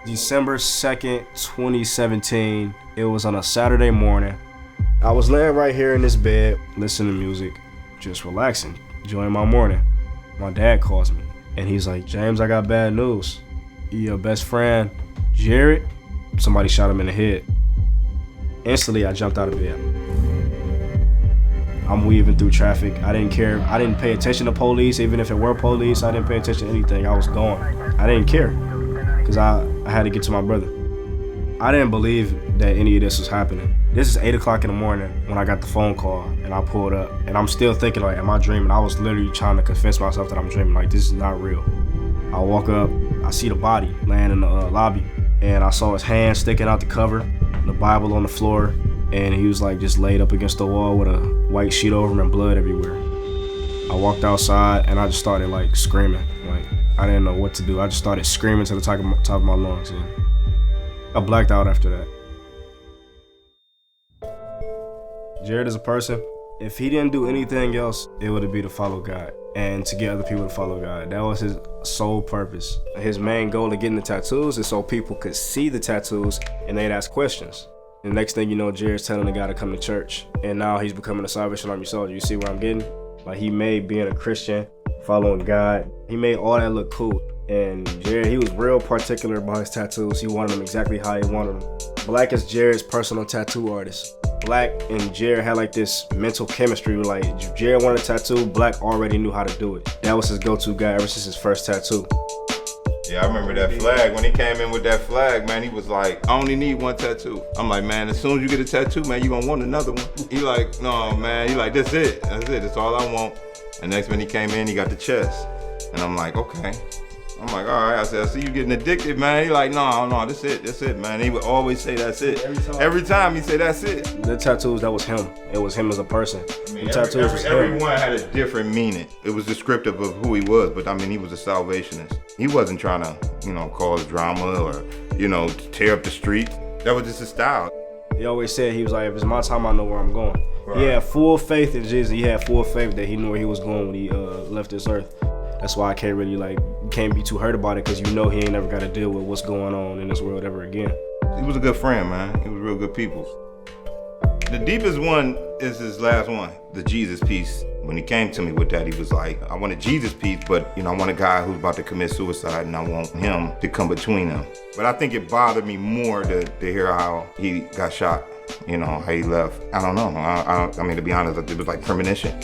December 2nd, 2017. It was on a Saturday morning. I was laying right here in this bed, listening to music, just relaxing, enjoying my morning. My dad calls me, and he's like, James, I got bad news. Your best friend, Jared, somebody shot him in the head. Instantly, I jumped out of bed. I'm weaving through traffic. I didn't care. I didn't pay attention to police, even if it were police. I didn't pay attention to anything. I was going. I didn't care, because I had to get to my brother. I didn't believe that any of this was happening. This is 8 o'clock in the morning when I got the phone call and I pulled up, and I'm still thinking like, am I dreaming? I was literally trying to convince myself that I'm dreaming, like this is not real. I walk up, I see the body laying in the lobby, and I saw his hand sticking out the cover, the Bible on the floor, and he was like just laid up against the wall with a white sheet over him and blood everywhere. I walked outside and I just started like screaming. Like I didn't know what to do. I just started screaming to the top of my lungs, and I blacked out after that. Jared is a person, if he didn't do anything else, it would be to follow God and to get other people to follow God. That was his sole purpose. His main goal of getting the tattoos is so people could see the tattoos and they'd ask questions. The next thing you know, Jared's telling the guy to come to church, and now he's becoming a Salvation Army soldier. You see where I'm getting? Like he made being a Christian, following God, he made all that look cool. And Jared, he was real particular about his tattoos. He wanted them exactly how he wanted them. Black is Jared's personal tattoo artist. Black and Jared had like this mental chemistry. Like if Jared wanted a tattoo, Black already knew how to do it. That was his go-to guy ever since his first tattoo. Yeah, I remember that flag. When he came in with that flag, man, he was like, I only need one tattoo. I'm like, man, as soon as you get a tattoo, man, you gonna want another one. He like, no, man, he like, that's it, that's all I want. And next when he came in, he got the chest. And I'm like, okay. I'm like, all right. I said, I see you getting addicted, man. He like, no, that's it, man. He would always say that's it. Every time he say that's it. The tattoos, that was him. It was him as a person. I mean, everyone had a different meaning. It was descriptive of who he was, but I mean, he was a salvationist. He wasn't trying to, cause drama or, tear up the street. That was just his style. He always said, he was like, if it's my time, I know where I'm going. Right. He had full faith in Jesus. He had full faith that he knew where he was going when he left this earth. That's why I can't really can't be too hurt about it, because he ain't never got to deal with what's going on in this world ever again. He was a good friend, man. He was real good people. The deepest one is his last one, the Jesus piece. When he came to me with that, he was like, I want a Jesus piece, but I want a guy who's about to commit suicide, and I want him to come between them. But I think it bothered me more to hear how he got shot, how he left. I don't know. I mean, to be honest, it was like premonition.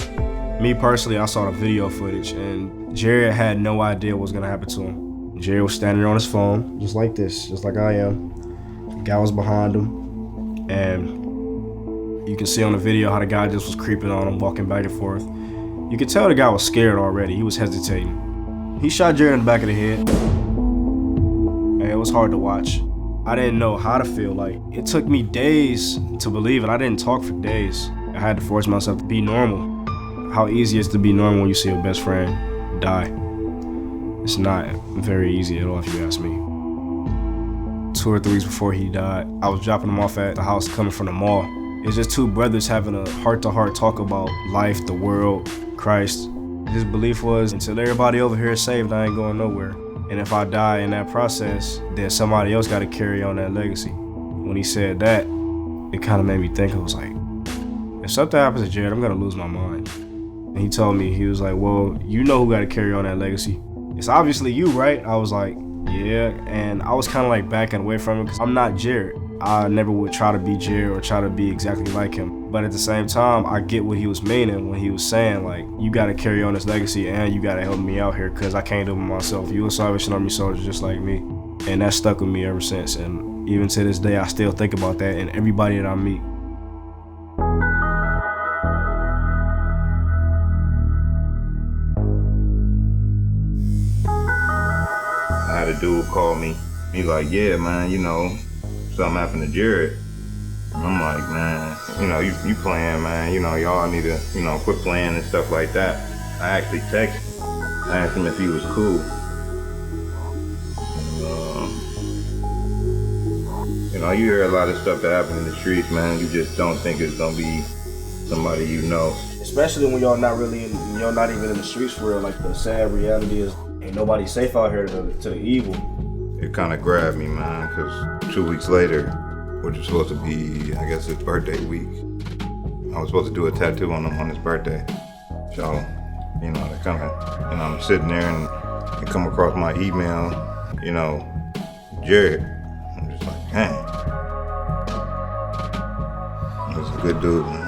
Me personally, I saw the video footage, and Jared had no idea what was gonna happen to him. Jared was standing there on his phone, just like this, just like I am. The guy was behind him, and you can see on the video how the guy just was creeping on him, walking back and forth. You could tell the guy was scared already. He was hesitating. He shot Jared in the back of the head, and it was hard to watch. I didn't know how to feel. Like, it took me days to believe it. I didn't talk for days. I had to force myself to be normal. How easy it is to be normal when you see your best friend die. It's not very easy at all, if you ask me. 2 or 3 weeks before he died, I was dropping him off at the house coming from the mall. It's just two brothers having a heart-to-heart talk about life, the world, Christ. His belief was, until everybody over here is saved, I ain't going nowhere. And if I die in that process, then somebody else got to carry on that legacy. When he said that, it kind of made me think. I was like, if something happens to Jared, I'm going to lose my mind. And he told me, he was like, well, you know who got to carry on that legacy. It's obviously you, right? I was like, yeah. And I was kind of like backing away from him, because I'm not Jared. I never would try to be Jared or try to be exactly like him. But at the same time, I get what he was meaning when he was saying, like, you got to carry on this legacy and you got to help me out here, because I can't do it myself. You a Salvation Army soldier just like me. And that stuck with me ever since. And even to this day, I still think about that and everybody that I meet. I had a dude call me. He like, yeah, man, something happened to Jared. And I'm like, man, you playing, man. Y'all need to, quit playing and stuff like that. I actually texted him. I asked him if he was cool. And, you hear a lot of stuff that happen in the streets, man. You just don't think it's gonna be somebody you know. Especially when y'all not even in the streets for real. Like, the sad reality is, ain't nobody safe out here to the evil. it kind of grabbed me, man, because 2 weeks later, which was supposed to be, I guess, his birthday week, I was supposed to do a tattoo on him on his birthday. So, you know, they kind of, you know, I'm sitting there and they come across my email, you know, Jared. I'm just like, dang. He's a good dude, man.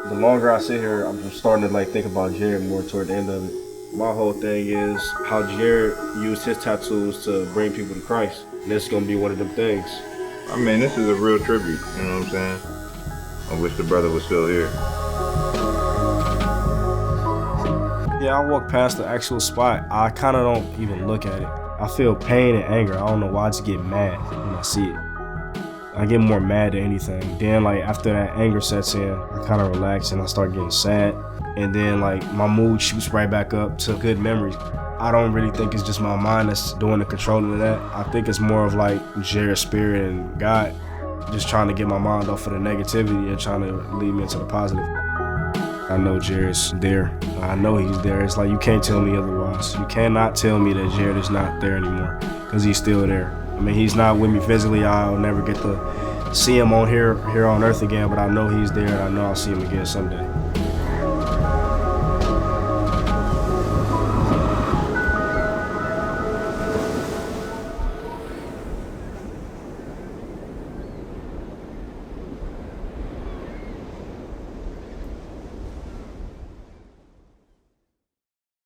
The longer I sit here, I'm just starting to like think about Jared more toward the end of it. My whole thing is how Jared used his tattoos to bring people to Christ. And this is gonna be one of them things. I mean, this is a real tribute, you know what I'm saying? I wish the brother was still here. Yeah, I walk past the actual spot. I kind of don't even look at it. I feel pain and anger. I don't know why. I just get mad when I see it. I get more mad than anything. Then like after that anger sets in, I kind of relax and I start getting sad. And then like my mood shoots right back up to good memories. I don't really think it's just my mind that's doing the controlling of that. I think it's more of like Jared's spirit and God just trying to get my mind off of the negativity and trying to lead me into the positive. I know Jared's there. I know he's there. It's like you can't tell me otherwise. You cannot tell me that Jared is not there anymore because he's still there. I mean, he's not with me physically. I'll never get to see him on here on earth again, but I know he's there and I know I'll see him again someday.